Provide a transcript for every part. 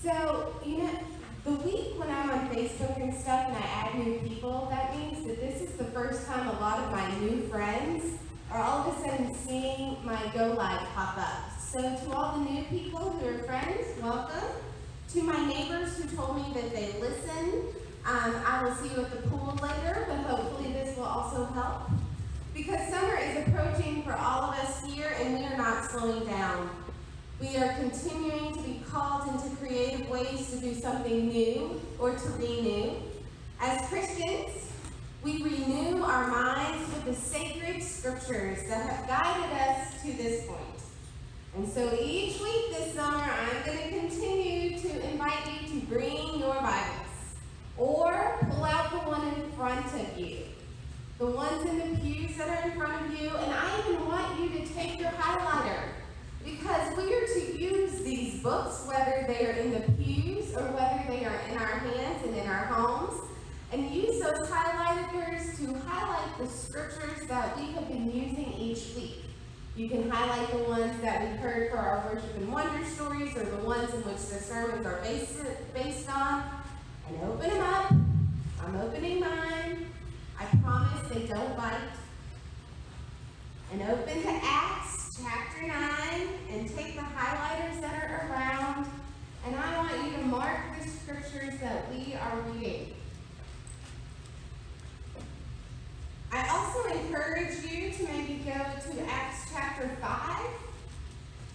So, the week when I'm on Facebook and stuff and I add new people, that means that this is the first time a lot of my new friends are all of a sudden seeing my Go Live pop up. So to all the new people who are friends, welcome. To my neighbors who told me that they listen, I will see you at the pool later, but hopefully this will also help. Because summer is approaching for all of us here and we are not slowing down. We are continuing to be called into creative ways to do something new or to renew. As Christians, we renew our minds with the sacred scriptures that have guided us to this point. And so each week this summer, I'm going to continue to invite you to bring your Bibles or pull out the one in front of you, the ones in the pews that are in front of you, and I even want you to take your highlighter because we are to use these books, whether they are in the pews or whether they are in our hands and in our homes, and use those highlighters to highlight the scriptures that we have been using each week. You can highlight the ones that we've heard for our worship and wonder stories or the ones in which the sermons are based on, and open them up. I'm opening mine. I promise they don't bite. And open to Acts chapter 9 and take the highlighters that are around, and I want you to mark the scriptures that we are reading. I also encourage you to maybe go to Acts chapter 5,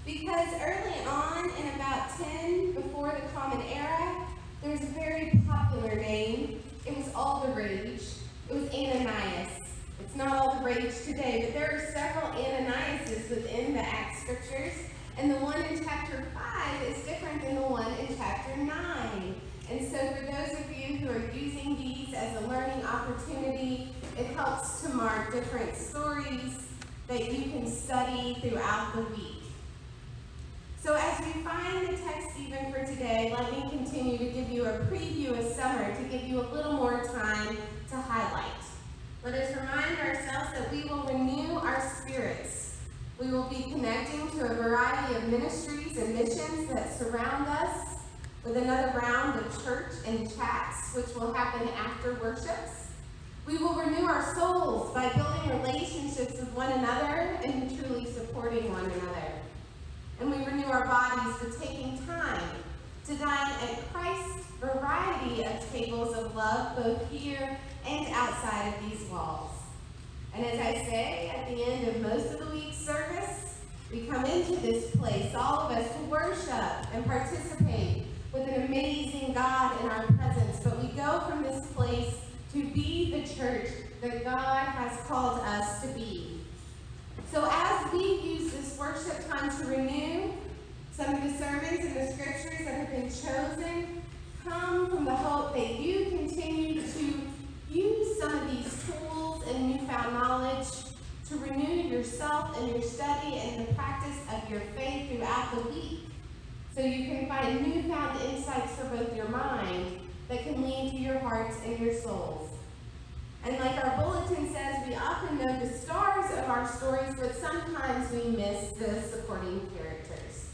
because early on in about 10 before the Common Era, there was a very popular name. It was all the rage. It was Ananias. It's not all the rage today, but there are several Ananiases within the Acts scriptures, and the one in chapter 5 is different than the one in chapter 9. And so for those of you who are using these as a learning opportunity, it helps to mark different stories that you can study throughout the week. So as we find the text even for today, let me continue to give you a preview of summer to give you a little more time to highlight. Let us remind ourselves that we will renew our spirits. We will be connecting to a variety of ministries and missions that surround us with another round of church and chats, which will happen after worships. We will renew our souls by building relationships with one another and truly supporting one another. And we renew our bodies with taking time to dine at Christ's variety of tables of love, both here and outside of these walls. And as I say, at the end of most of the week's service, we come into this place, all of us, to worship and participate with an amazing God in our presence. But we go from this place to be the church that God has called us to be. So as we use this worship time to renew, some of the sermons and the scriptures that have been chosen come from the hope that you continue to use some of these tools and newfound knowledge to renew yourself and your study and the practice of your faith throughout the week, so you can find newfound insights for both your mind that can lead to your hearts and your souls. And like our bulletin says, we often know the stars of our stories, but sometimes we miss the supporting characters.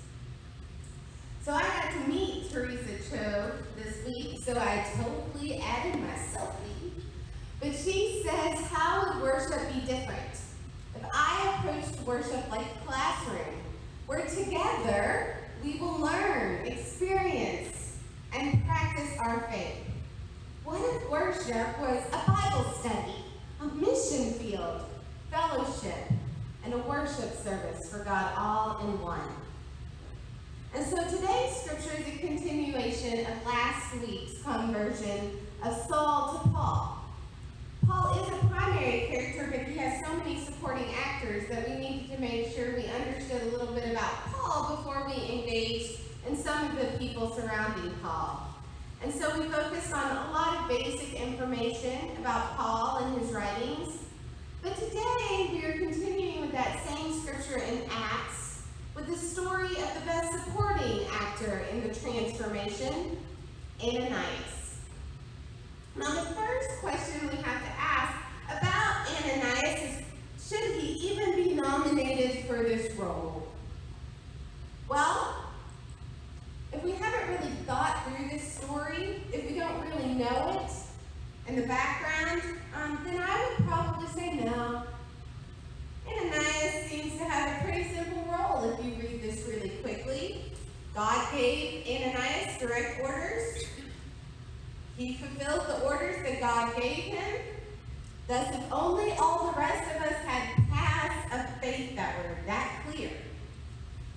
So I got to meet Teresa Cho this week, so I totally added my selfie. But she says, how would worship be different if I approached worship like a classroom, where together we will learn, experience, and practice our faith? What if worship was a Bible study, a mission field, fellowship, and a worship service for God all in one? And so today's scripture is a continuation of last week's conversion of Saul to Paul. Paul is a primary character, but he has so many supporting actors that we needed to make sure we understood a little bit about Paul before we engaged in some of the people surrounding Paul. And so we focused on a lot of basic information about Paul and his writings. But today we are continuing with that same scripture in Acts with the story of the best supporting actor in the transformation, Ananias. Now the first question we have to ask about Ananias is, should he even be nominated for this role? Well, if we haven't really thought fulfilled the orders that God gave him. Thus, if only all the rest of us had paths of faith that were that clear,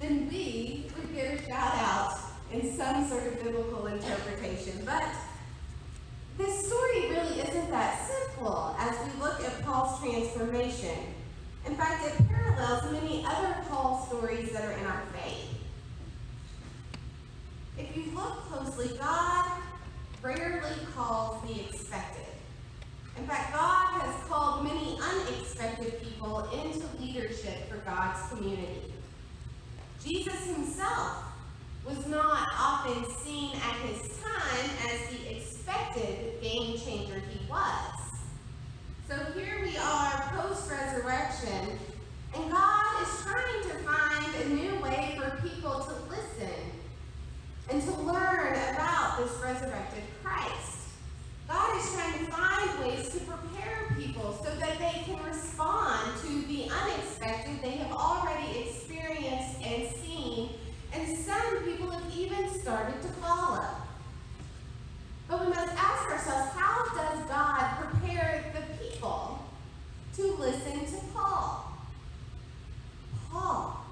then we would get a shout out in some sort of biblical interpretation. But this story really isn't that simple as we look at Paul's transformation. In fact, it parallels many other Paul stories that are in our faith. If you look closely, God rarely calls the expected. In fact, God has called many unexpected people into leadership for God's community. Jesus himself was not often seen at his time as the expected game changer he was. So here we are post-resurrection, and God is trying to find a new way for people to listen and to learn about this resurrected Christ. God is trying to find ways to prepare people so that they can respond to the unexpected they have already experienced and seen, and some people have even started to follow. But we must ask ourselves, how does God prepare the people to listen to Paul? Paul,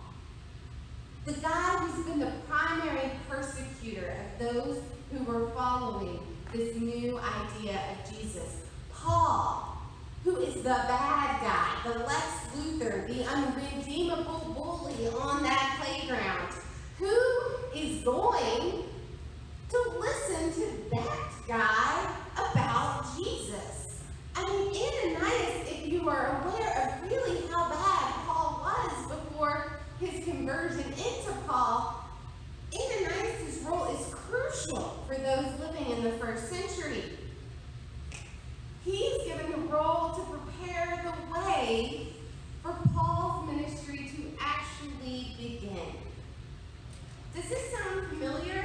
the guy who's been the primary persecutor of those who were following this new idea of Jesus. Paul, who is the bad guy, the Lex Luthor, the unredeemable bully on that playground. Who is going to listen to that guy about Jesus? I mean, Ananias, if you are aware of really how bad Paul was before his conversion into Paul, Ananias' role is crucial for those living in the first century. He's given the role to prepare the way for Paul's ministry to actually begin. Does this sound familiar?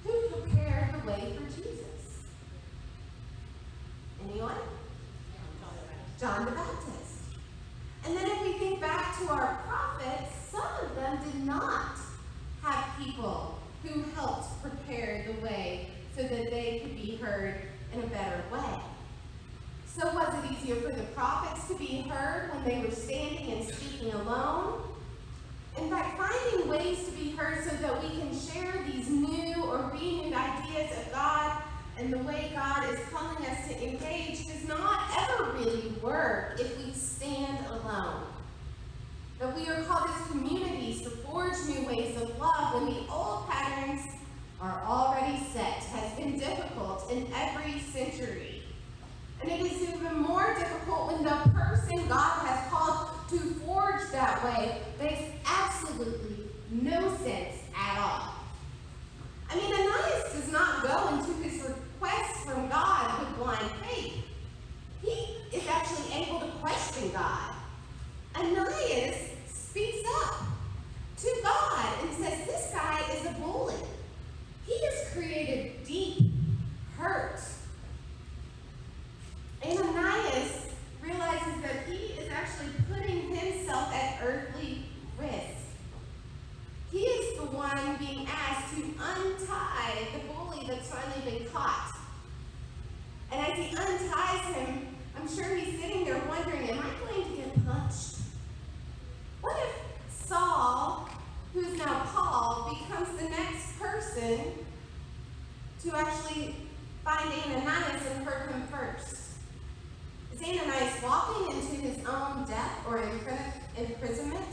Who prepared the way for Jesus? Anyone? John the Baptist. And then if we think back to our prophets, some of them did not have people who helped prepare the way so that they could be heard in a better way. So was it easier for the prophets to be heard when they were standing and speaking alone? In fact, finding ways to be heard so that we can share these new or renewed ideas of God and the way God is calling us to engage does not ever really work if we stand alone. That we are called as communities to forge new ways of love when the old patterns are already set has been difficult in every century. And it is even more difficult when the person God has called to forge that way makes absolutely no sense at all. I mean, Ananias does not go into his request from God with blind faith. He is actually able to question God. Ananias speaks up to God and says, this guy is a bully. He has created deep hurt. Ananias realizes that he is actually putting himself at earthly risk. He is the one being asked to untie the bully that's finally been caught. And as he unties him, I'm sure he's sitting there wondering, am I going to get punched? What if Saul, who's now Paul, becomes the next person to actually find Ananias and hurt him first? Is Ananias walking into his own death or imprisonment?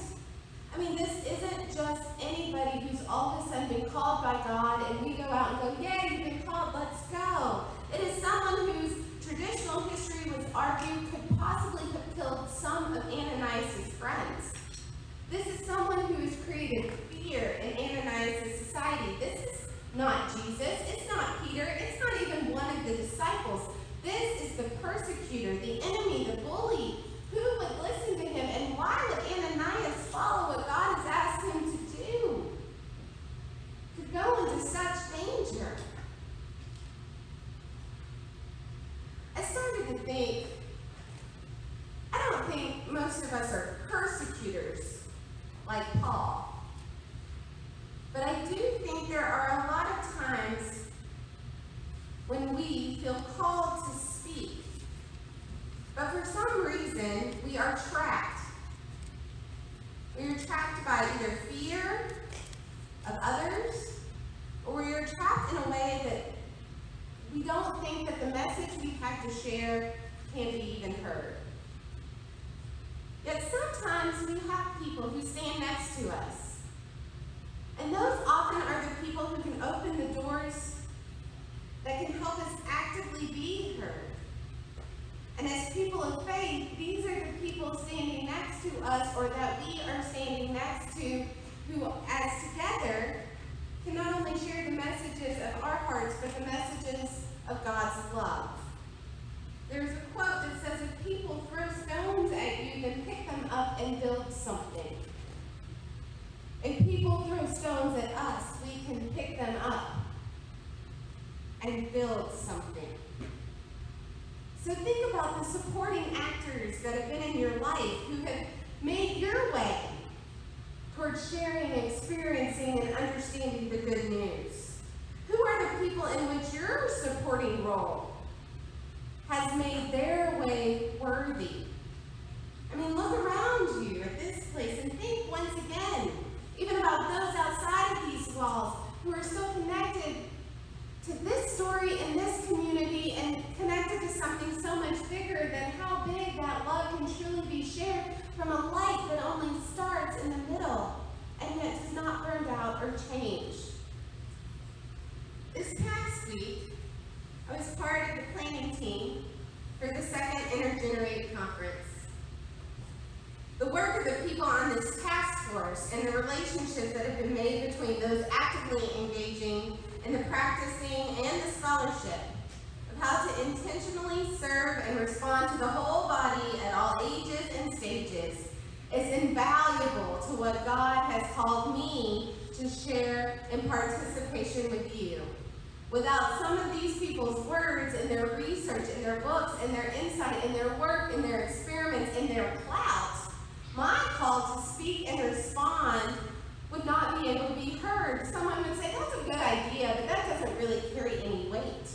I mean, this isn't just anybody who's all of a sudden been called by God and we go out and go, yay, you've been called, let's go. It is someone whose traditional history was argued could possibly have killed some of Ananias' friends. This is someone who has created fear in Ananias' society. This is not Jesus. It's not Peter. It's not even one of the disciples. This is the persecutor, the enemy, the bully. Who would listen to him? And why would Ananias follow what God has asked him to do? To go into such danger. I started to think, I don't think most of us are persecutors like Paul. But I do think there are a lot of times when we feel called to speak. But for some reason, we are trapped. We are trapped by either fear of others, or we are trapped in a way that we don't think that the message we have to share can be even heard. Yet sometimes we have people who stand next to us. And those often are the people who can open the doors that can help us actively be heard. And as people of faith, these are the people standing next to us, or that we are standing next to, who, as together, can not only share the messages of our hearts, but the messages of God's love. There's a quote that says, if people throw stones at you, then pick them up and build something. If people throw stones at us, we can pick them up and build something. So think about the supporting actors that have been in your life, who have made your way towards sharing, experiencing, and understanding the good news. Who are the people in which your supporting role has made their way worthy? I mean, look around you at this place and think once again, even about those outside of these walls who are so connected to this story and this community and connected to something so much bigger than how big that love can truly be shared from a light that only starts in the middle and yet does not burn out or change. This past week, I was part of the planning team for the second Intergenerate Conference. The work of the people on this task force and the relationships that have been made between those actively engaging in the practicing and the scholarship of how to intentionally serve and respond to the whole body at all ages and stages is invaluable to what God has called me to share in participation with you. Without some of these people's words and their research and their books and their insight and their work and their experiments and their clout, my call to speak and respond would not be able to be heard. Someone would say, that's a good idea, but that doesn't really carry any weight.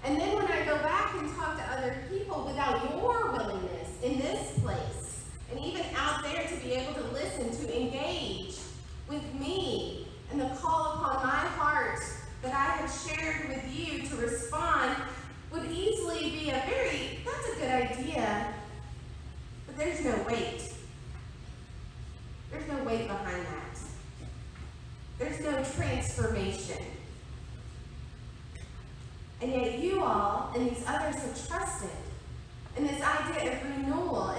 And then when I go back and talk to other people, without your willingness in this place, and even out there to be able to listen, to engage with me, and the call upon my heart that I have shared with you to respond would easily be that's a good idea, but there's no weight. There's no weight behind that. There's no transformation. And yet you all and these others have trusted in this idea of renewal.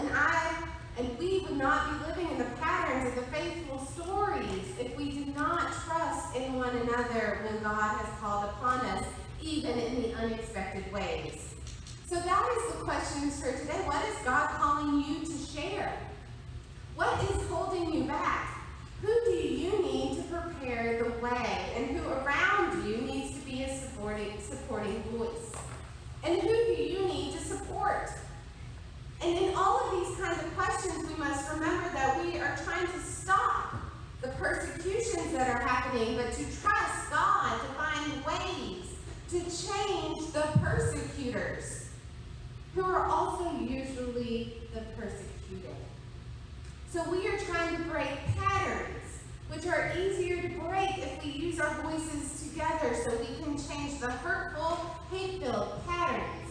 And we would not be living in the patterns of the faithful stories if we did not trust in one another when God has called upon us, even in the unexpected ways. So that is the questions for today. What is God calling you to share? What is holding you back? Who do you need to prepare the way? And who around you needs to be a supporting voice? And who do you need to support? And in all of these kinds of questions, we must remember that we are trying to stop the persecutions that are happening, but to trust God to find ways to change the persecutors, who are also usually the persecuted. So we are trying to break patterns, which are easier to break if we use our voices together, so we can change the hurtful, hate-filled patterns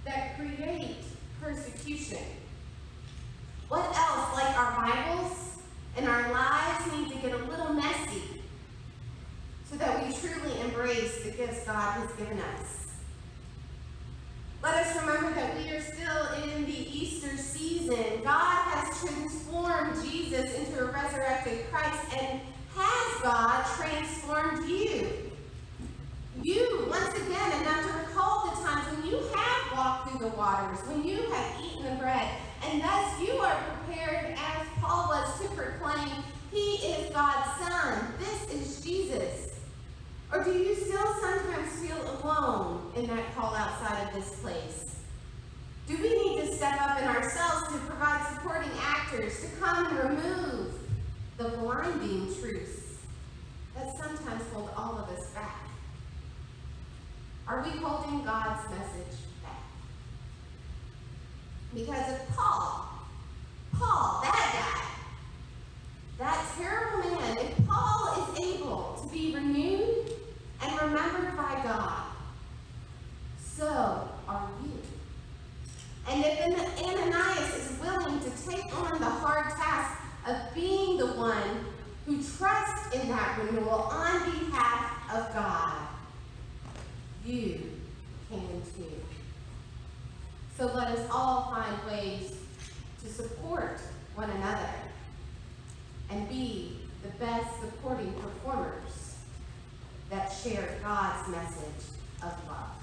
that create persecution. What else, like our Bibles and our lives, need to get a little messy so that we truly embrace the gifts God has given us? Let us remember that we are still in the Easter season. God has transformed Jesus into a resurrected Christ, and has God transformed you? You, once again, enough to recall the times when you have walked through the waters, when you have eaten the bread, and thus you are prepared, as Paul was, to proclaim, He is God's Son. This is Jesus. Or do you still sometimes feel alone in that call outside of this place? Do we need to step up in ourselves to provide supporting actors to come and remove the blinding truths that sometimes hold all of us back? Are we holding God's message back? Because if Paul, that guy, that terrible man, if Paul is able to be renewed and remembered by God, so are you. And if Ananias is willing to take on the hard task of being the one who trusts in that renewal on behalf of God, you can too. So let us all find ways to support one another and be the best supporting performers that share God's message of love.